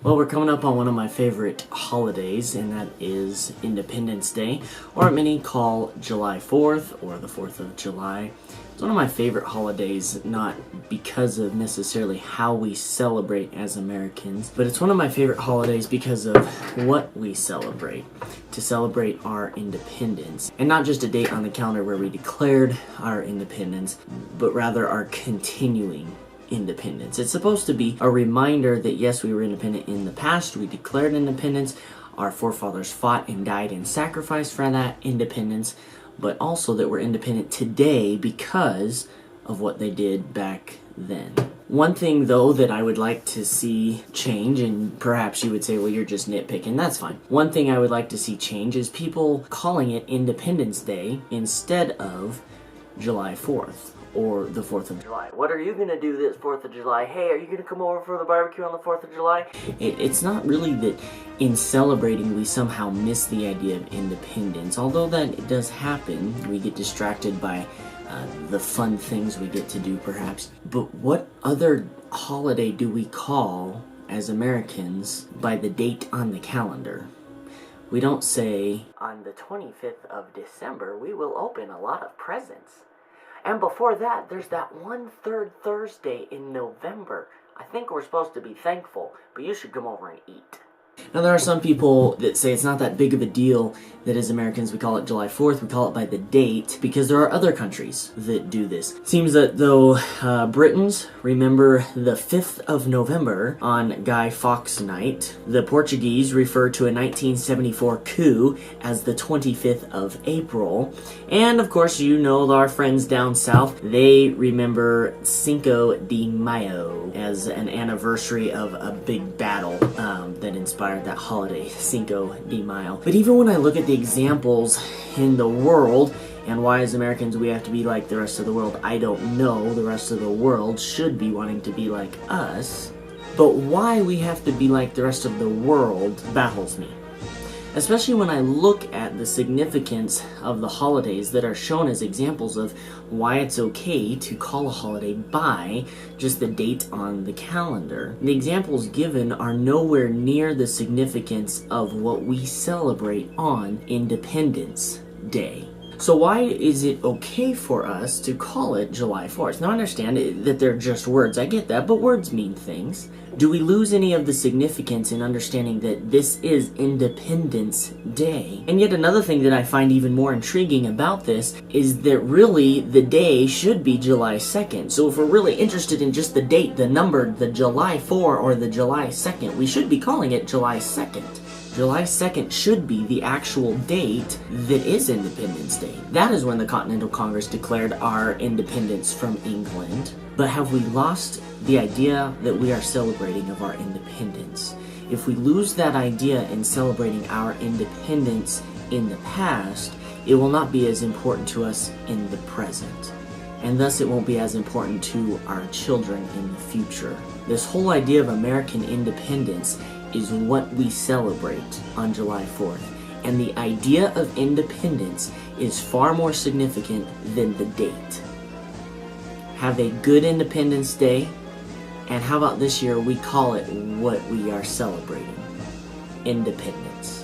Well, we're coming up on one of my favorite holidays, and that is Independence Day, or many call July 4th or the 4th of July. It's one of my favorite holidays, not because of necessarily how we celebrate as Americans, but it's one of my favorite holidays because of what we celebrate. To celebrate our independence, and not just a date on the calendar where we declared our independence, but rather our continuing independence. It's supposed to be a reminder that yes, we were independent in the past, we declared independence, our forefathers fought and died and sacrificed for that independence, but also that we're independent today because of what they did back then. One thing though that I would like to see change, and perhaps you would say, well, you're just nitpicking, that's fine. One thing I would like to see change is people calling it Independence Day instead of July 4th. Or the 4th of July. What are you going to do this 4th of July? Hey, are you going to come over for the barbecue on the 4th of July? It's not really that in celebrating we somehow miss the idea of independence. Although that does happen, we get distracted by the fun things we get to do perhaps. But what other holiday do we call, as Americans, by the date on the calendar? We don't say, on the 25th of December, we will open a lot of presents. And before that, there's that one third Thursday in November. I think we're supposed to be thankful, but you should come over and eat. Now, there are some people that say it's not that big of a deal that as Americans we call it July 4th, we call it by the date, because there are other countries that do this. It seems that though Britons remember the 5th of November on Guy Fawkes Night, the Portuguese refer to a 1974 coup as the 25th of April, and of course you know our friends down south, they remember Cinco de Mayo as an anniversary of a big battle that inspired that holiday, Cinco de Mayo. But even when I look at the examples in the world, and why as Americans we have to be like the rest of the world, I don't know. The rest of the world should be wanting to be like us. But why we have to be like the rest of the world baffles me. Especially when I look at the significance of the holidays that are shown as examples of why it's okay to call a holiday by just the date on the calendar. The examples given are nowhere near the significance of what we celebrate on Independence Day. So why is it okay for us to call it July 4th? Now I understand that they're just words, I get that, but words mean things. Do we lose any of the significance in understanding that this is Independence Day? And yet another thing that I find even more intriguing about this is that really the day should be July 2nd. So if we're really interested in just the date, the number, the July 4 or the July 2nd, we should be calling it July 2nd. July 2nd should be the actual date that is Independence Day. That is when the Continental Congress declared our independence from England. But have we lost the idea that we are celebrating of our independence? If we lose that idea in celebrating our independence in the past, it will not be as important to us in the present. And thus it won't be as important to our children in the future. This whole idea of American independence is what we celebrate on July 4th. And the idea of independence is far more significant than the date. Have a good Independence Day, and how about this year we call it what we are celebrating? Independence.